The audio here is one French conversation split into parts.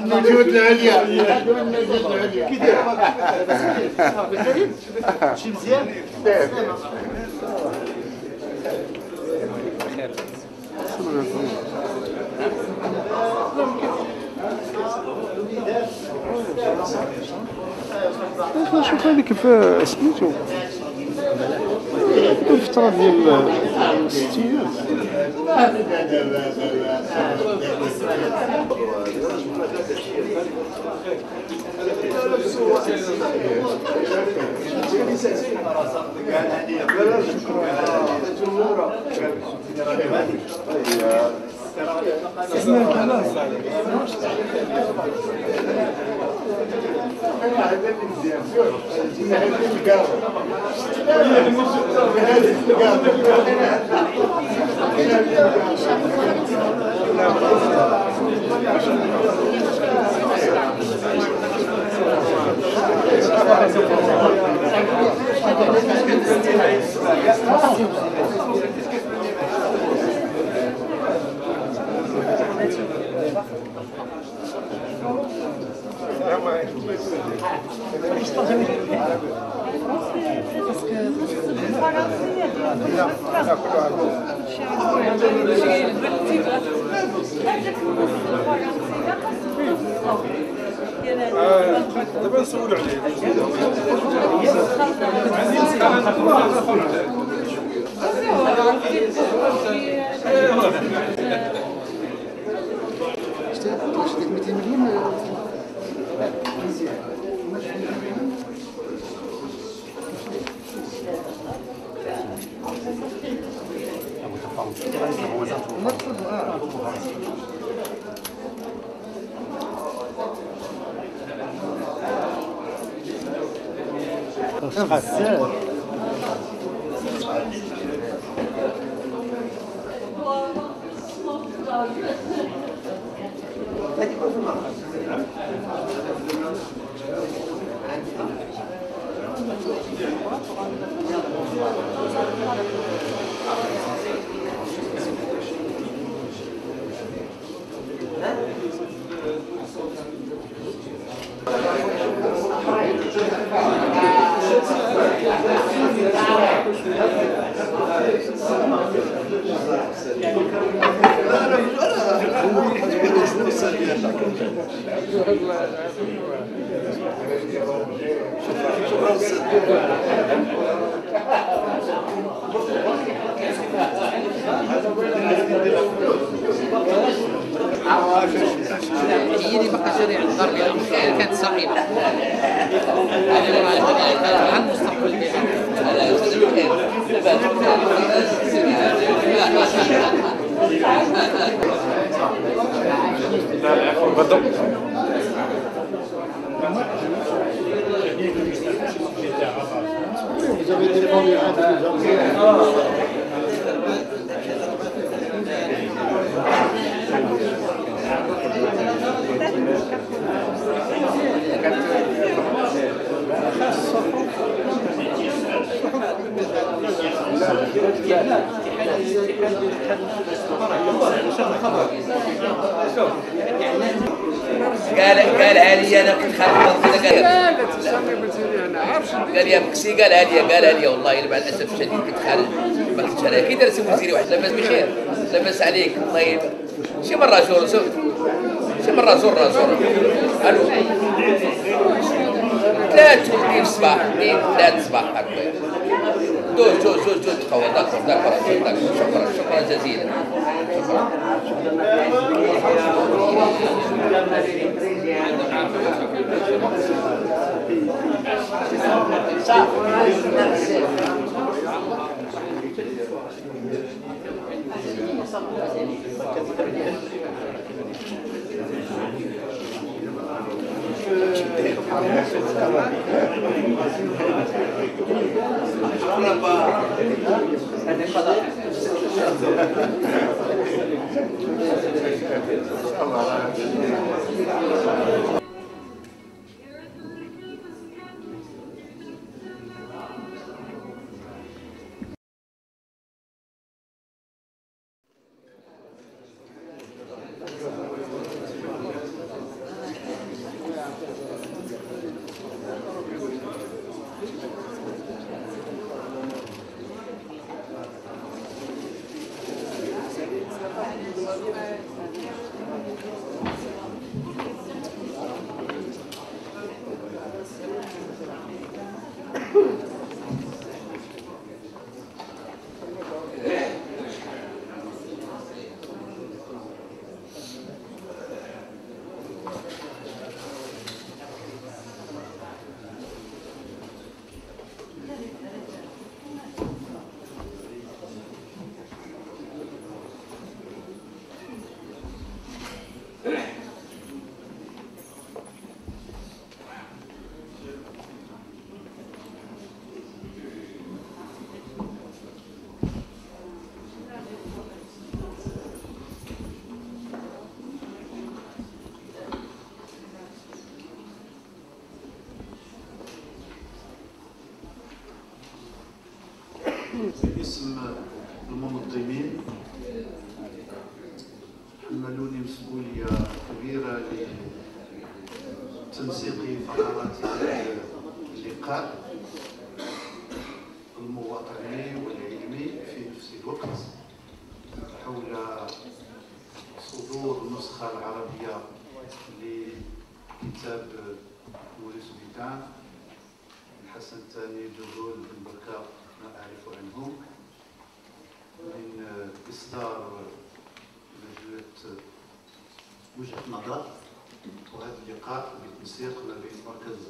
موجود العليا شي مزيان شوف هذيك في سميتو الفترة ديال الستينات دابا نسولو عليه هي اللي بقى شريعة الضرب كانت صعيبة. هذا عن المستقبل قالها لي انا كنت خارج قال يا مكسي قالها لي والله مع الاسف الشديد كنت خارج ما كنتش انا كي درت وزيري واحد لاباس بخير لاباس عليك الله يبارك شي مره زور شي مره زور الو 3 الصباح 3 الصباح هكا جوج تقوى داكور شكرا جزيلا Apa? باسم المنظمين حملوني مسؤولية كبيرة لتنسيق فقرات اللقاء المواطني والعلمي في نفس الوقت حول صدور النسخة العربية لكتاب موريس بيتان الحسن الثاني جهول بن بركة ما أعرف عنه من إصدار مجلة وجهة نظر، وهذا اللقاء بالتنسيق ما بين مركز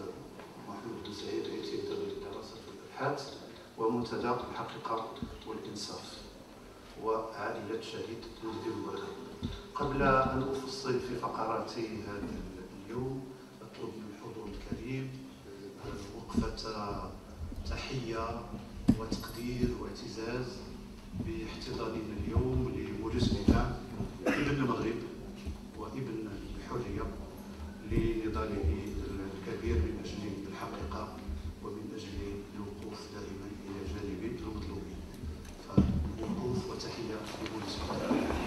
محمود بن سعيد التي يدرس الدراسات والأبحاث ومنتدى الحقيقة والإنصاف وعائلة شهيد مجدي بن بركة. قبل أن أفصل في فقرات هذا اليوم أطلب من الحضور الكريم وقفة تحية وتقدير واعتزاز باحتضاننا اليوم لموريس بيتان ابن المغرب وابن الحرية لنضاله الكبير من أجل الحقيقة ومن أجل الوقوف دائما إلى جانب المظلومين. فوقوف وتحية لموريس بيتان.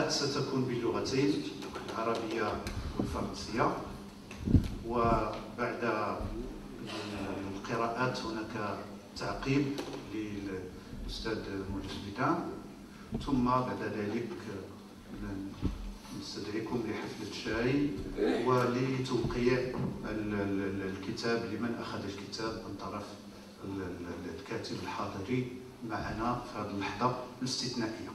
ستكون باللغتين العربية والفرنسية، وبعد القراءات هناك تعقيب للأستاذ موريس بيتان، ثم بعد ذلك نستدعيكم لحفلة الشاي ولتوقيع الكتاب لمن أخذ الكتاب من طرف الكاتب الحاضري معنا في هذه اللحظة الاستثنائية.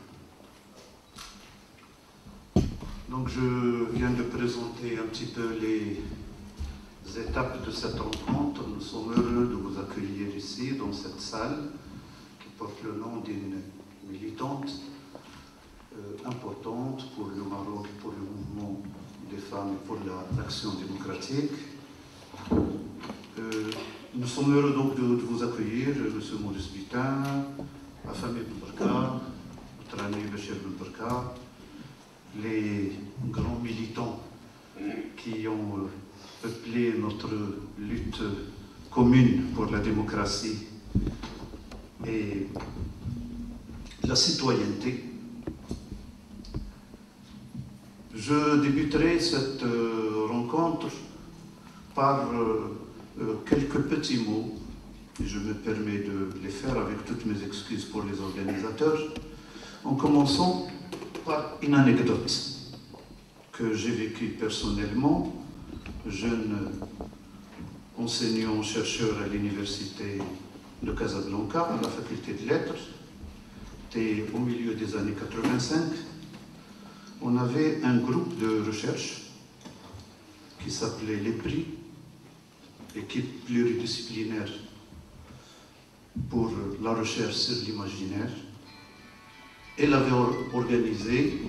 Donc je viens de présenter un petit peu les étapes de cette rencontre. Nous sommes heureux de vous accueillir ici, dans cette salle, qui porte le nom d'une militante importante pour le Maroc, pour le mouvement des femmes et pour l'action démocratique. Nous sommes heureux donc de vous accueillir, M. Mouris Bitain, la famille Ben Barka, notre ami Bachir Ben Barka, les grands militants qui ont peuplé notre lutte commune pour la démocratie et la citoyenneté. Je débuterai cette rencontre par quelques petits mots et je me permets de les faire avec toutes mes excuses pour les organisateurs, en commençant par une anecdote que j'ai vécue personnellement, jeune enseignant-chercheur à l'université de Casablanca, à la faculté de lettres. C'était au milieu des années 85. On avait un groupe de recherche qui s'appelait l'EPRI, équipe pluridisciplinaire pour la recherche sur l'imaginaire. Elle avait organisé,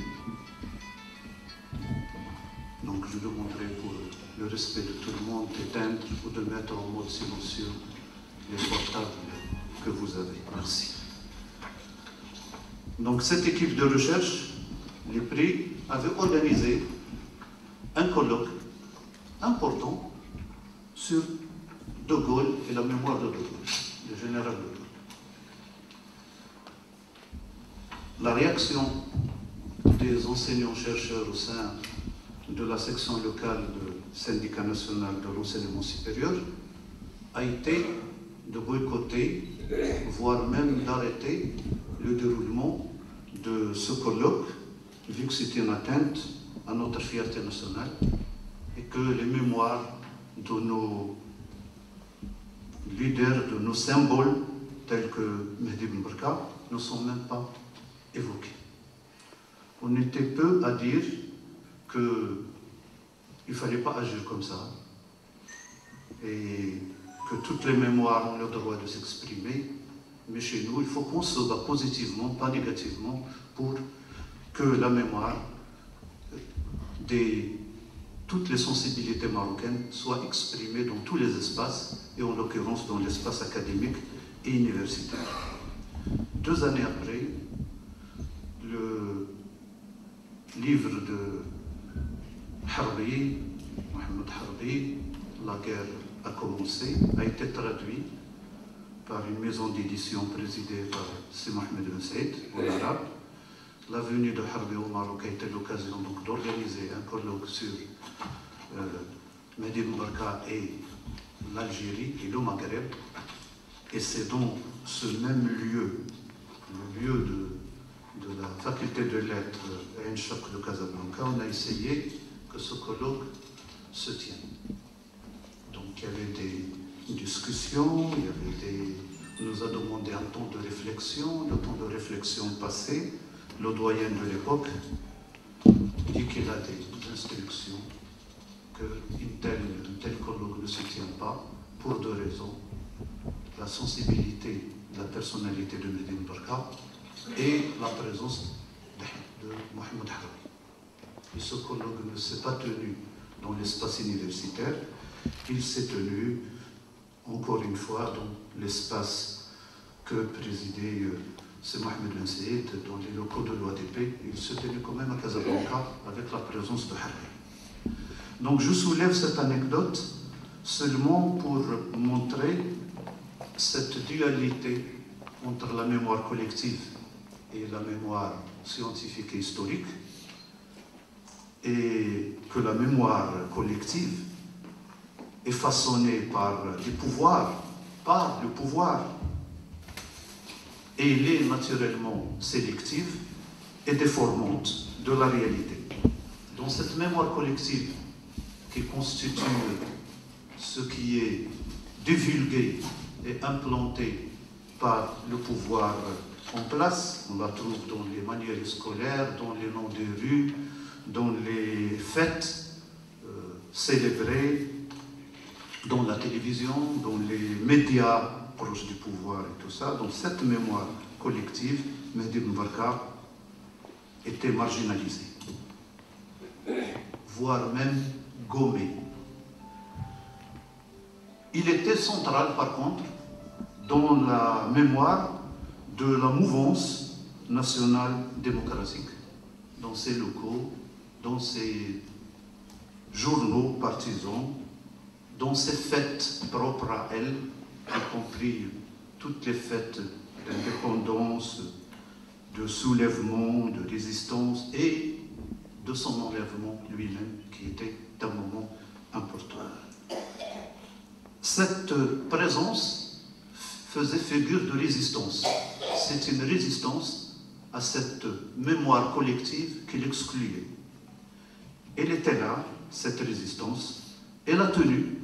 donc je demanderai pour le respect de tout le monde d'éteindre ou de mettre en mode silencieux les portables que vous avez. Merci. Donc cette équipe de recherche, l'EPRI, avait organisé un colloque important sur De Gaulle et la mémoire de De Gaulle, le général De Gaulle. La réaction des enseignants-chercheurs au sein de la section locale du syndicat national de l'enseignement supérieur a été de boycotter, voire même d'arrêter le déroulement de ce colloque, vu que c'était une atteinte à notre fierté nationale et que les mémoires de nos leaders, de nos symboles, tels que Mehdi Ben Barka, ne sont même pas évoqués. On était peu à dire qu'il ne fallait pas agir comme ça et que toutes les mémoires ont le droit de s'exprimer, mais chez nous, il faut qu'on se bat positivement, pas négativement, pour que la mémoire de toutes les sensibilités marocaines soit exprimée dans tous les espaces, et en l'occurrence dans l'espace académique et universitaire. 2 années après, le livre de Harbi, Mohamed Harbi, La guerre a commencé, a été traduit par une maison d'édition présidée par Si Mohamed Ben Saïd, en arabe. La venue de Harbi au Maroc a été l'occasion d'organiser un colloque sur Mehdi Ben Barka et l'Algérie et le Maghreb. Et c'est dans ce même lieu, le lieu de la faculté de lettres Ain Chaq de Casablanca, on a essayé que ce colloque se tienne. Donc il y avait des discussions, on nous a demandé un temps de réflexion, le temps de réflexion passé, le doyen de l'époque dit qu'il a des instructions, qu'un tel colloque ne se tient pas pour 2 raisons. La sensibilité, la personnalité de Mehdi Ben Barka et la présence de Mohamed Harbi. Et ce colloque ne s'est pas tenu dans l'espace universitaire, il s'est tenu, encore une fois, dans l'espace que présidait c'est Mohamed Ben Saïd, dans les locaux de l'OADP. Il s'est tenu quand même à Casablanca avec la présence de Harbi. Donc je soulève cette anecdote seulement pour montrer cette dualité entre la mémoire collective et la mémoire scientifique et historique, et que la mémoire collective est façonnée par les pouvoirs, par le pouvoir, et elle est naturellement sélective et déformante de la réalité. Dans cette mémoire collective qui constitue ce qui est divulgué et implanté par le pouvoir en place, on la trouve dans les manuels scolaires, dans les noms des rues, dans les fêtes célébrées, dans la télévision, dans les médias proches du pouvoir et tout ça. Dans cette mémoire collective, Mehdi Ben Barka était marginalisé, voire même gommé. Il était central, par contre, dans la mémoire de la mouvance nationale démocratique, dans ses locaux, dans ses journaux partisans, dans ses fêtes propres à elle, y compris toutes les fêtes d'indépendance, de soulèvement, de résistance et de son enlèvement lui-même, qui était un moment important. Cette présence faisait figure de résistance. C'est une résistance à cette mémoire collective qui l'excluait. Elle était là, cette résistance, elle a tenu.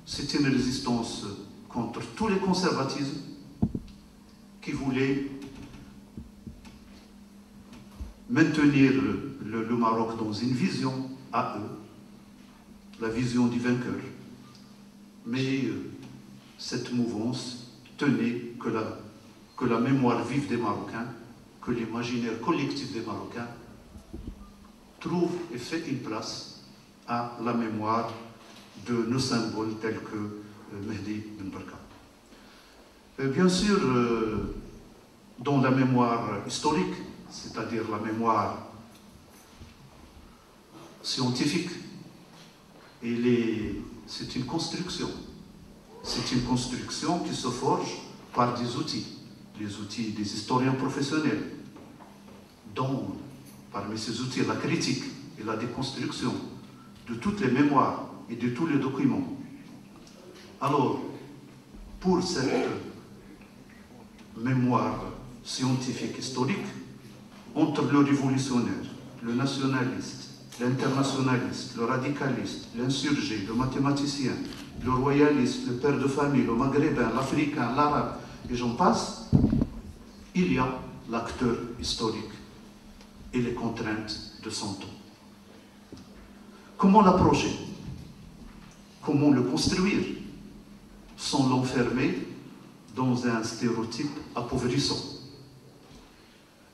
C'est une résistance contre tous les conservatismes qui voulaient maintenir le Maroc dans une vision à eux, la vision du vainqueur. Mais cette mouvance tenait que la mémoire vive des Marocains, que l'imaginaire collectif des Marocains trouve et fait une place à la mémoire de nos symboles tels que Mehdi Ben Barka. Bien sûr, dans la mémoire historique, c'est-à-dire la mémoire scientifique, c'est une construction. C'est une construction qui se forge par des outils, les outils des historiens professionnels, dont parmi ces outils la critique et la déconstruction de toutes les mémoires et de tous les documents. Alors, pour cette mémoire scientifique historique, entre le révolutionnaire, le nationaliste, l'internationaliste, le radicaliste, l'insurgé, le mathématicien, le royaliste, le père de famille, le maghrébin, l'africain, l'arabe, et j'en passe, il y a l'acteur historique et les contraintes de son temps. Comment l'approcher? Comment le construire sans l'enfermer dans un stéréotype appauvrissant?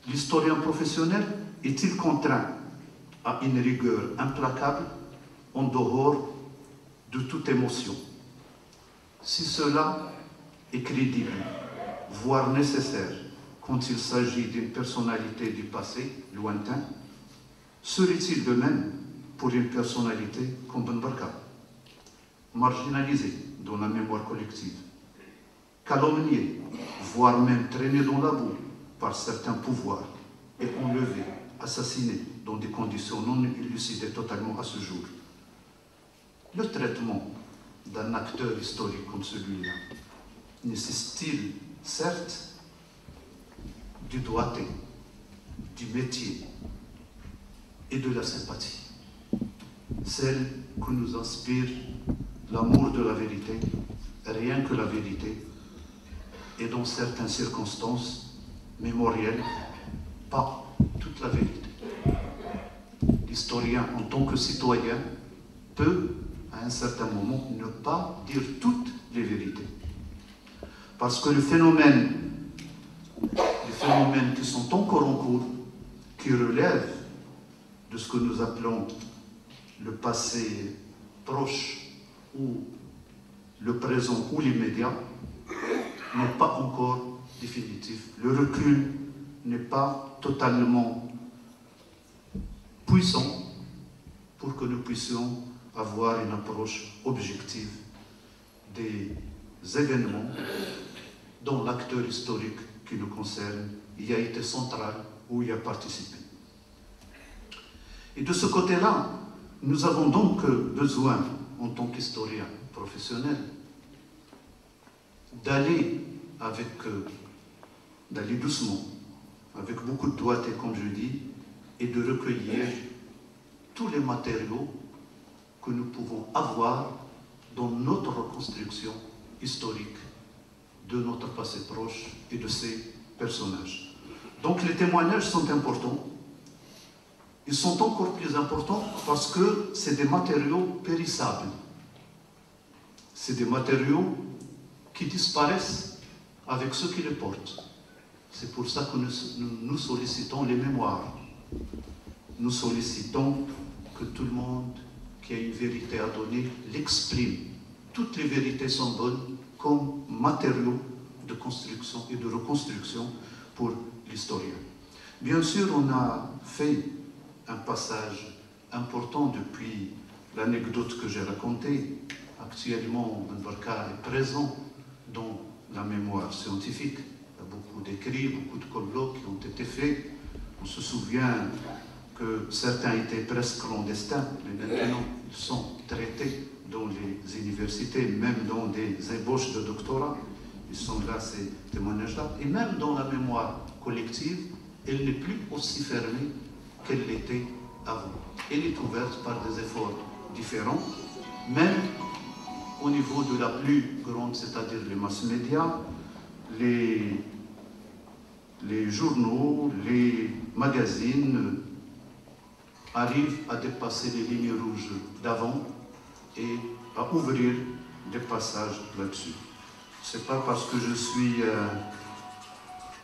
L'historien professionnel est-il contraint à une rigueur implacable en dehors de toute émotion? Si cela est crédible, voire nécessaire, quand il s'agit d'une personnalité du passé lointain, serait-il de même pour une personnalité comme Ben Barka, marginalisée dans la mémoire collective, calomniée, voire même traînée dans la boue par certains pouvoirs et enlevée, assassinée dans des conditions non élucidées totalement à ce jour? Le traitement d'un acteur historique comme celui-là nécessite-t-il, certes, du doigté, du métier et de la sympathie, celle que nous inspire l'amour de la vérité, rien que la vérité, et dans certaines circonstances mémorielles, pas toute la vérité. L'historien, en tant que citoyen, peut, à un certain moment, ne pas dire toutes les vérités. Parce que les phénomènes qui sont encore en cours, qui relèvent de ce que nous appelons le passé proche ou le présent ou l'immédiat, n'est pas encore définitif. Le recul n'est pas totalement puissant pour que nous puissions avoir une approche objective des événements dont l'acteur historique qui nous concerne y a été central ou y a participé. Et de ce côté-là, nous avons donc besoin, en tant qu'historien professionnel, d'aller doucement, avec beaucoup de doigté, comme je dis, et de recueillir tous les matériaux que nous pouvons avoir dans notre reconstruction historique de notre passé proche et de ces personnages. Donc les témoignages sont importants. Ils sont encore plus importants parce que c'est des matériaux périssables. C'est des matériaux qui disparaissent avec ceux qui les portent. C'est pour ça que nous sollicitons les mémoires. Nous sollicitons que tout le monde qui a une vérité à donner l'exprime. Toutes les vérités sont bonnes comme matériaux de construction et de reconstruction pour l'historien. Bien sûr, on a fait un passage important depuis l'anecdote que j'ai racontée. Actuellement, Ben Barka est présent dans la mémoire scientifique. Il y a beaucoup d'écrits, beaucoup de colloques qui ont été faits. On se souvient que certains étaient presque clandestins, mais maintenant ils sont traités dans les universités, même dans des ébauches de doctorat. ils sont là, ces témoignages-là. Et même dans la mémoire collective, elle n'est plus aussi fermée qu'elle l'était avant. Elle est ouverte par des efforts différents, même au niveau de la plus grande, c'est-à-dire les mass médias, les journaux, les magazines arrivent à dépasser les lignes rouges d'avant et à ouvrir des passages là-dessus. Ce n'est pas parce que je suis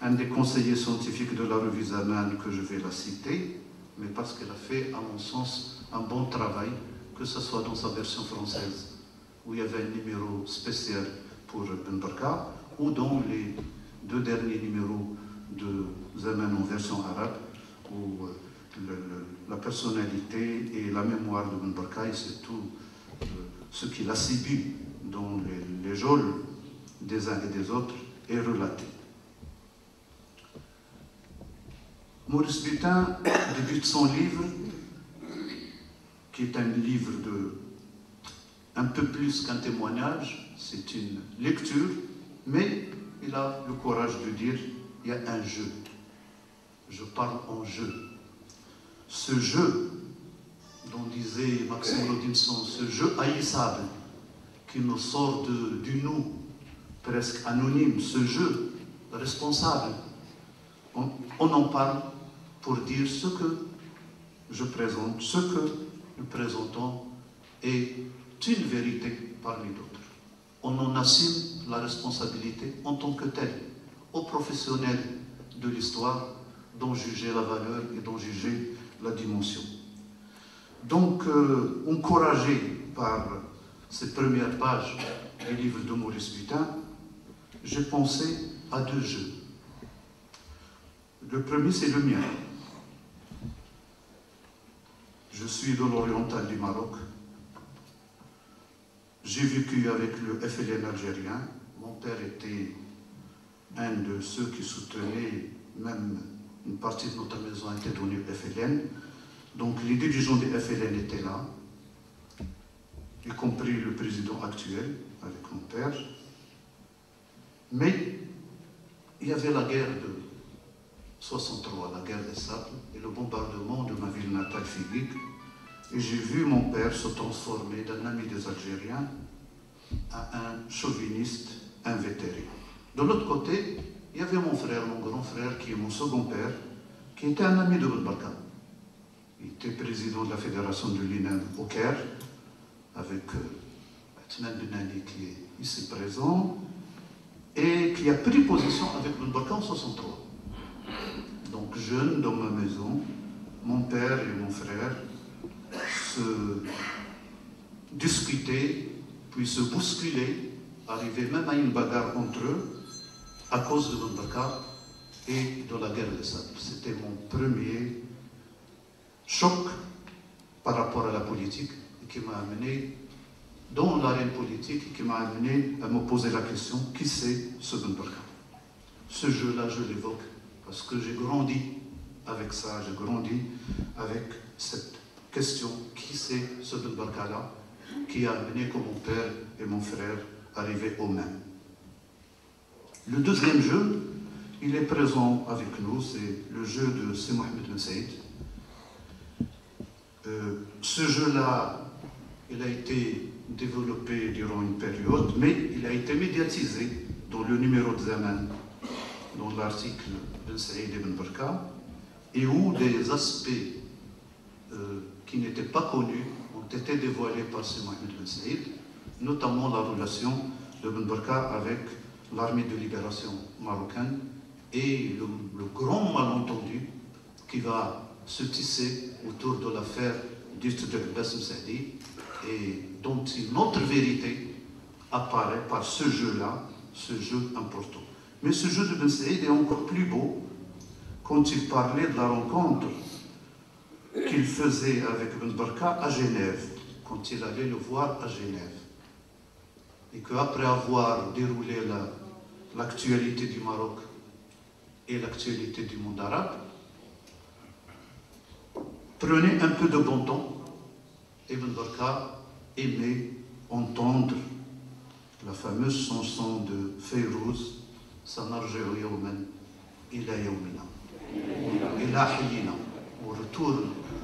un des conseillers scientifiques de la revue Zaman que je vais la citer, mais parce qu'elle a fait, à mon sens, un bon travail, que ce soit dans sa version française, où il y avait un numéro spécial pour Ben Barka, ou dans les 2 derniers numéros de Zaman en version arabe, où la personnalité et la mémoire de Ben Barka, et c'est tout ce qu'il a subi dans les geôles des uns et des autres, est relaté. Maurice Butin débute son livre, qui est un livre un peu plus qu'un témoignage, c'est une lecture, mais il a le courage de dire il y a un jeu. Je parle en jeu. Ce jeu, dont disait Maxime Rodinson, ce jeu haïssable qui nous sort du nous, presque anonyme, ce jeu responsable, on en parle pour dire ce que je présente, ce que nous présentons est une vérité parmi d'autres. On en assume la responsabilité en tant que tel, aux professionnels de l'histoire, d'en juger la valeur et d'en juger la dimension. Donc, encouragé par ces premières pages du livre de Maurice Butin, j'ai pensé à 2 jeux. Le premier, c'est le mien. Je suis de l'oriental du Maroc. J'ai vécu avec le FLN algérien. Mon père était un de ceux qui soutenaient, même une partie de notre maison était donnée au FLN. Donc les dirigeants du FLN étaient là, y compris le président actuel, avec mon père. Mais il y avait la guerre de 63, la guerre des sables, et le bombardement de ma ville natale, Figuig. Et j'ai vu mon père se transformer d'un ami des Algériens à un chauviniste invétéré. De l'autre côté, il y avait mon frère, mon grand frère, qui est mon second père, qui était un ami de Ben Barka. Il était président de la fédération de l'INEM au Caire, avec Atman Benani qui est ici présent, et qui a pris position avec Ben Barka en 63. Donc jeune dans ma maison, mon père et mon frère se discutaient, puis se bousculaient, arrivaient même à une bagarre entre eux à cause de Ben Barka et de la guerre des sables. C'était mon premier choc par rapport à la politique et qui m'a amené dans l'arène politique et qui m'a amené à me poser la question, qui c'est ce Ben Barka? Ce jeu-là, je l'évoque parce que j'ai grandi avec ça, j'ai grandi avec cette question, qui c'est ce Ben Barka-là qui a amené que mon père et mon frère arrivaient au même. Le deuxième jeu, il est présent avec nous, c'est le jeu de C. Mohamed Ben Saïd. Ce jeu-là, il a été développé durant une période, mais il a été médiatisé dans le numéro de Zaman, dans l'article Ben Saïd et Ben Barka, et où des aspects qui n'étaient pas connus ont été dévoilés par C. Mohamed Ben Saïd, notamment la relation de Ben Barka avec l'armée de libération marocaine et le grand malentendu qui va se tisser autour de l'affaire dite de Bassem Saadi et dont une autre vérité apparaît par ce jeu-là, ce jeu important. Mais ce jeu de Ben Saïd est encore plus beau quand il parlait de la rencontre qu'il faisait avec Ben Barka à Genève, quand il allait le voir à Genève. Et qu'après avoir déroulé l'actualité du Maroc et l'actualité du monde arabe, prenait un peu de bon temps et Ben Barka aimait entendre la fameuse chanson de Fayrouz, Sanarji'u yawman ila yawmina. Ila hayyina. On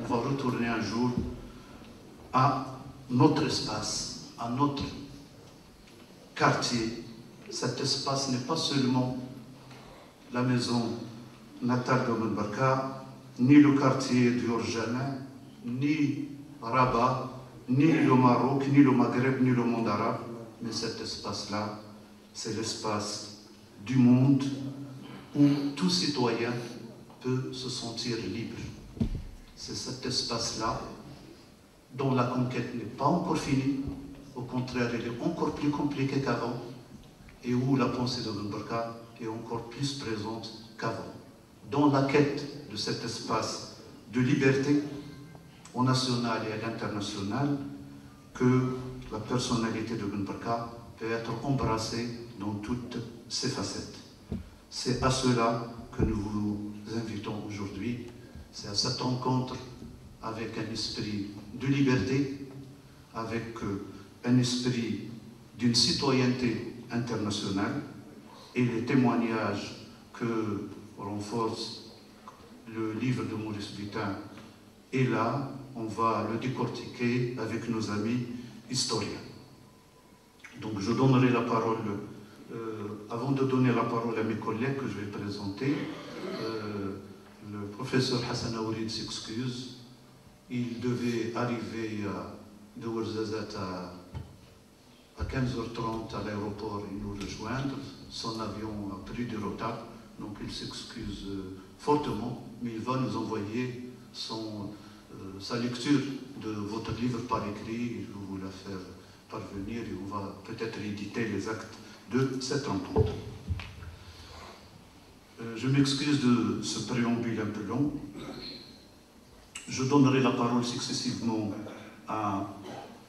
va retourner un jour à notre espace, à notre quartier. Cet espace n'est pas seulement la maison natale d'Ibn Barka, ni le quartier d'Urjana, ni Rabat, ni le Maroc, ni le Maghreb, ni le monde arabe, mais cet espace-là, c'est l'espace du monde où tout citoyen peut se sentir libre. C'est cet espace-là dont la conquête n'est pas encore finie, au contraire, elle est encore plus compliquée qu'avant, et où la pensée d'Ibn Barka est encore plus présente qu'avant. Dans la quête de cet espace de liberté, au national et à l'international, que la personnalité d'Ibn Barka peut être embrassée dans toutes ses facettes. C'est à cela que nous vous invitons aujourd'hui, c'est à cette rencontre avec un esprit de liberté, avec un esprit d'une citoyenneté internationale, et les témoignages que renforce le livre de Maurice Butin. Et là, on va le décortiquer avec nos amis historiens. Donc je donnerai la parole, avant de donner la parole à mes collègues que je vais présenter, le professeur Hassan Aourid s'excuse. Il devait arriver de Ouarzazate à 15h30 à l'aéroport et nous rejoindre. Son avion a pris du retard, donc il s'excuse fortement, mais il va nous envoyer sa lecture de votre livre par écrit. Il va vous la faire parvenir et on va peut-être éditer les actes de cette rencontre. Je m'excuse de ce préambule un peu long. Je donnerai la parole successivement à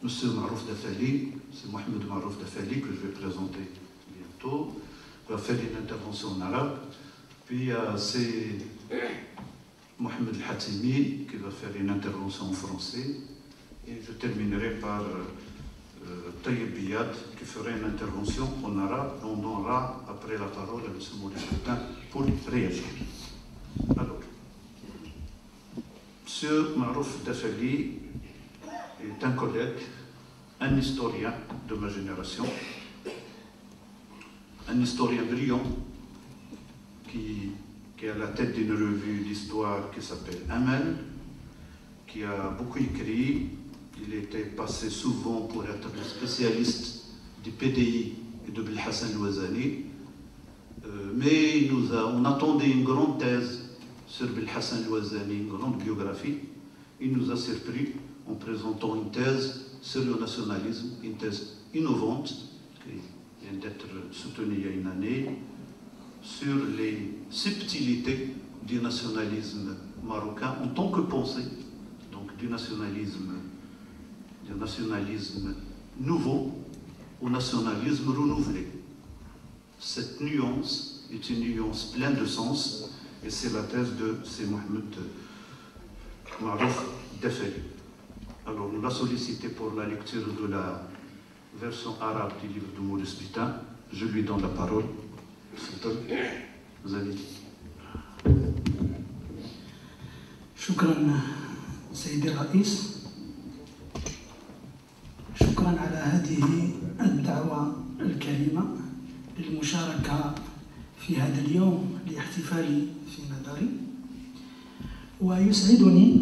M. Marouf Dafali, c'est Mohamed Marouf Dafali que je vais présenter bientôt, qui va faire une intervention en arabe. Puis c'est Mohamed El-Hatimi qui va faire une intervention en français. Et je terminerai par Tayyib Biyad qui fera une intervention en arabe. Et on donnera après la parole à M. Maurice Butin pour réagir. Alors, M. Marouf Dafali est un collègue, un historien de ma génération, un historien brillant qui est à la tête d'une revue d'histoire qui s'appelle Amal, qui a beaucoup écrit. Il était passé souvent pour être le spécialiste du PDI et de Belhassan Louazani, mais on attendait une grande thèse sur Belhassan Louazani, une grande biographie. Il nous a surpris en présentant une thèse sur le nationalisme, une thèse innovante qui vient d'être soutenue il y a une année, sur les subtilités du nationalisme marocain en tant que pensée, donc du nationalisme nouveau au nationalisme renouvelé. Cette nuance est une nuance pleine de sens et c'est la thèse de C. Mohamed Marouf Dafali. Alors, nous l'a sollicité pour la lecture de la version arabe du livre de Maurice Butin. Je lui donne la parole. Vous avez dit. شكرا سيدي الرئيس، شكرا على هذه الدعوة الكريمة للمشاركة في هذا اليوم لاحتفالي في مداري. ويسعدني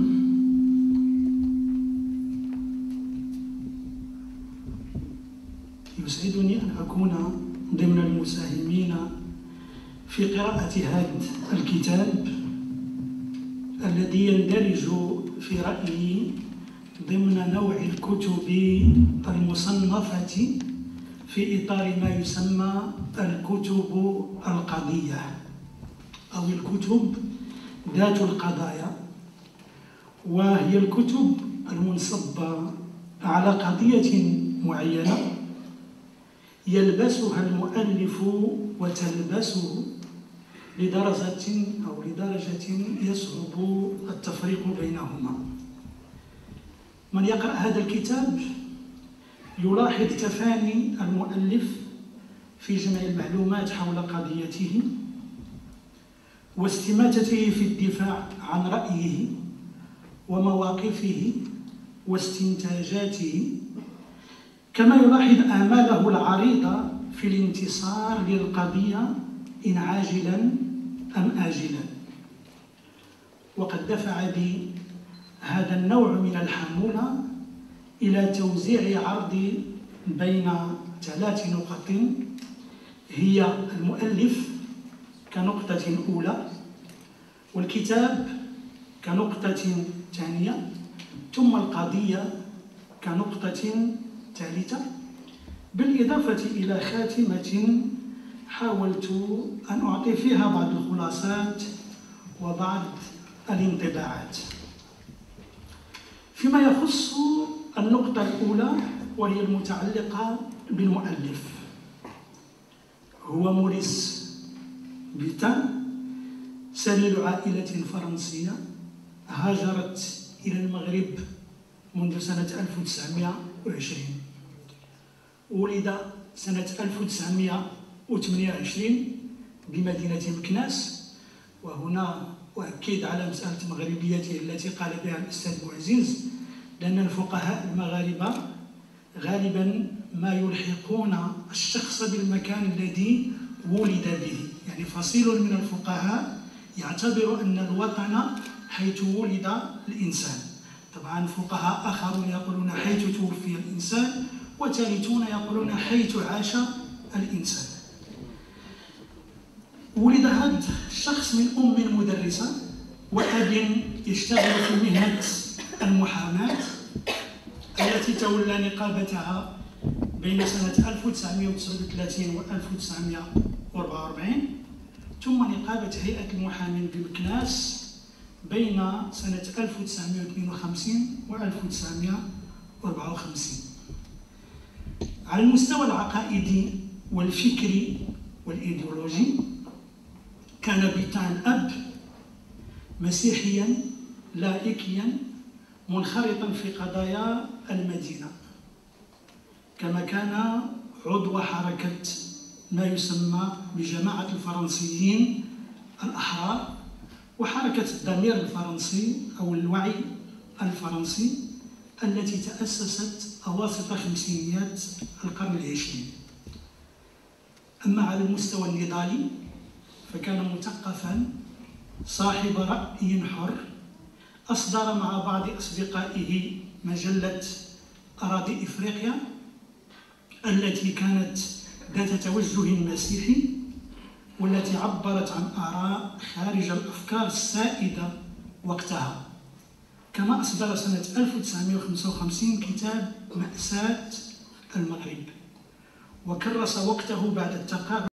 أن أكون ضمن المساهمين في قراءة هذا الكتاب الذي يندرج في رأيي ضمن نوع الكتب المصنفة في إطار ما يسمى الكتب القضية أو الكتب ذات القضايا، وهي الكتب المنصبة على قضية معينة يلبسها المؤلف وتلبسه لدرجة يصعب التفريق بينهما. من يقرأ هذا الكتاب يلاحظ تفاني المؤلف في جمع المعلومات حول قضيته واستماتته في الدفاع عن رأيه ومواقفه واستنتاجاته، كما يلاحظ آماله العريضة في الانتصار للقضية إن عاجلا أم آجلا. وقد دفع بي هذا النوع من الحمولة إلى توزيع عرضي بين 3 نقط هي المؤلف كنقطة أولى، والكتاب كنقطة ثانية، ثم القضية كنقطة ثالثة، بالإضافة إلى خاتمة حاولت أن أعطي فيها بعض الخلاصات وبعض الانطباعات. فيما يخص النقطة الأولى وهي المتعلقة بالمؤلف، هو موريس بيتان سليل عائلة فرنسية هاجرت إلى المغرب منذ سنة 1920. ولد سنة 1928 بمدينة مكناس، وهنا أؤكد على مسألة مغربيته التي قال بها الأستاذ بوعزيز، لأن الفقهاء المغاربة غالبا ما يلحقون الشخص بالمكان الذي ولد به، يعني فصيل من الفقهاء يعتبر أن الوطن حيث ولد الإنسان. طبعا فقهاء آخرون يقولون حيث توفي الإنسان، وثالثون يقولون حيث عاش الإنسان. ولد هذا الشخص من أم مدرسة وأب يشتغل في مهنة المحاماة التي تولى نقابتها بين سنة 1939 و 1944، ثم نقابة هيئة المحامين بمكناس بين سنة 1952 و 1954. على المستوى العقائدي والفكري والإيديولوجي كان بيتان أب مسيحيا لائكيا منخرطا في قضايا المدينة، كما كان عضو حركة ما يسمى بجماعة الفرنسيين الأحرار وحركة الضمير الفرنسي أو الوعي الفرنسي التي تأسست أواسط خمسينيات القرن العشرين. أما على المستوى النضالي فكان مثقفا صاحب رأي حر، أصدر مع بعض أصدقائه مجلة أراضي إفريقيا التي كانت ذات توجه مسيحي والتي عبرت عن آراء خارج الأفكار السائدة وقتها. كما أصدر سنة 1955 كتاب مأساة المغرب، وكرس وقته بعد التقاعد